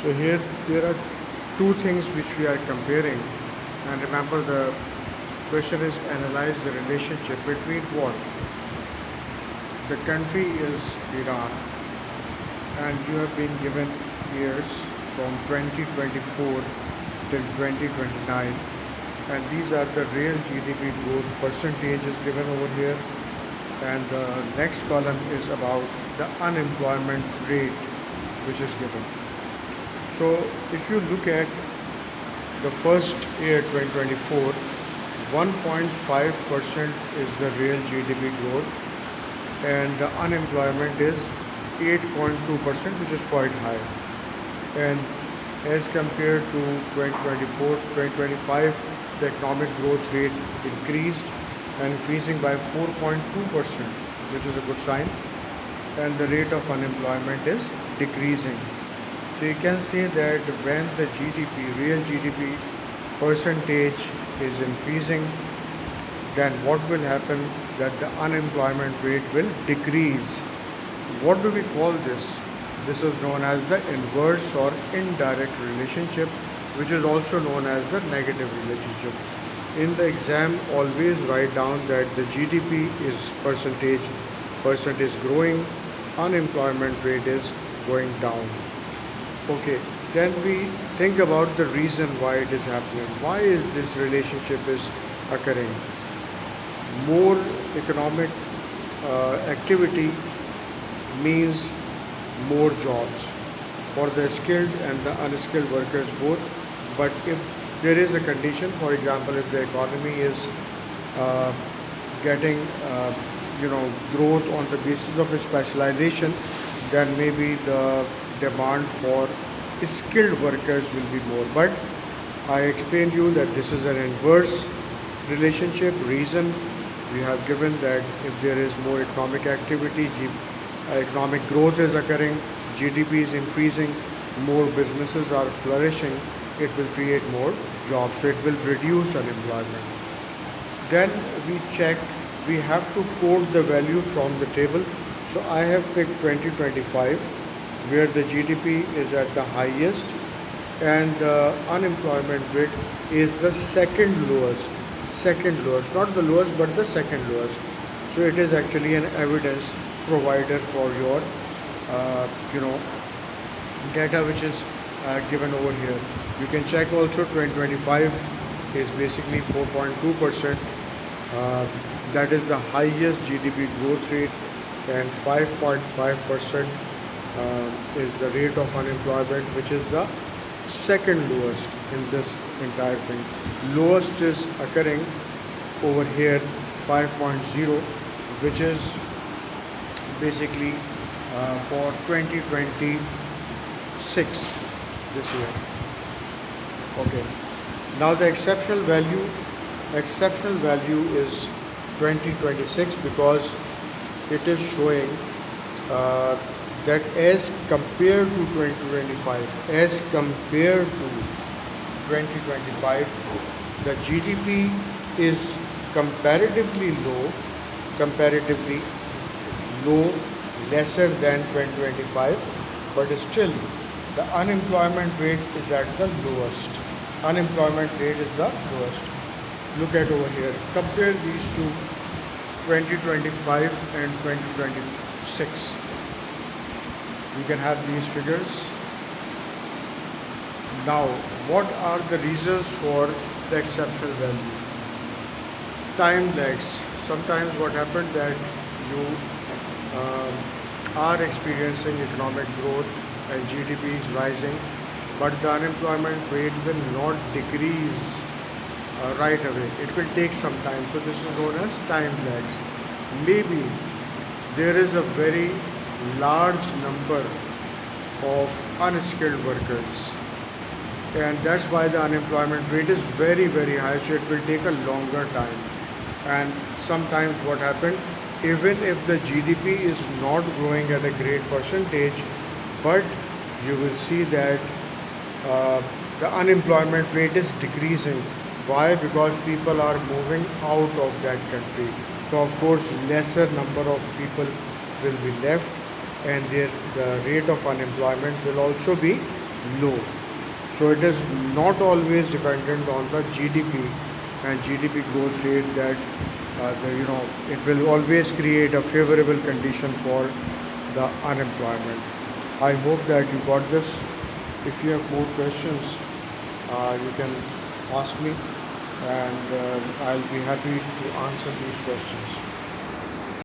So here there are two things which we are comparing, and remember the question is analyze the relationship between what? The country is Iran, and you have been given years from 2024 till 2029, and these are the real GDP growth percentages given over here, and the next column is about the unemployment rate which is given. So if you look at the first year 2024, 1.5% is the real GDP growth, and the unemployment is 8.2%, which is quite high. And as compared to 2024, 2025, the economic growth rate increased and increasing by 4.2%, which is a good sign, and the rate of unemployment is decreasing. So you can say that when the GDP, real GDP percentage is increasing, then what will happen? That the unemployment rate will decrease. What do we call this? This is known as the inverse or indirect relationship, which is also known as the negative relationship. In the exam, always write down that the GDP is percent is growing, unemployment rate is going down. Okay, then we think about the reason why it is happening. Why is this relationship is occurring? More economic activity means more jobs for the skilled and the unskilled workers both. But if there is a condition, for example, if the economy is uh, getting growth on the basis of its specialization, then maybe the demand for skilled workers will be more. But I explained to you that this is an inverse relationship. Reason we have given that if there is more economic activity, economic growth is occurring, GDP is increasing, more businesses are flourishing, it will create more jobs, so it will reduce unemployment. Then we check, we have to quote the value from the table. So I have picked 2025, where the GDP is at the highest and the unemployment rate is the second lowest, not the lowest but the second lowest. So it is actually an evidence provider for your uh, you know data which is given over here. You can check also 2025 is basically 4.2%. That is the highest GDP growth rate, and 5.5% is the rate of unemployment, which is the second lowest in this entire thing. Lowest is occurring over here 5.0, which is basically for 2026 this year. Okay. Now the exceptional value is 2026 because it is showing uh, that as compared to 2025, the GDP is comparatively low, lesser than 2025, but still the unemployment rate is at the lowest. Unemployment rate is the lowest. Look at over here. Compare these two, 2025 and 2026. You can have these figures. Now, what are the reasons for the exceptional value? Time lags. Sometimes what happened that you um, are experiencing economic growth and GDP is rising, but the unemployment rate will not decrease right away. It will take some time. So this is known as time lags. Maybe there is a very large number of unskilled workers, and that's why the unemployment rate is very very high, so it will take a longer time. And sometimes what happened, even if the GDP is not growing at a great percentage, but you will see that uh, the unemployment rate is decreasing. Why? Because people are moving out of that country. So of course lesser number of people will be left, and the rate of unemployment will also be low. So it is not always dependent on the GDP and GDP growth rate that it will always create a favorable condition for the unemployment. I hope that you got this. If you have more questions, you can ask me, and I'll be happy to answer these questions.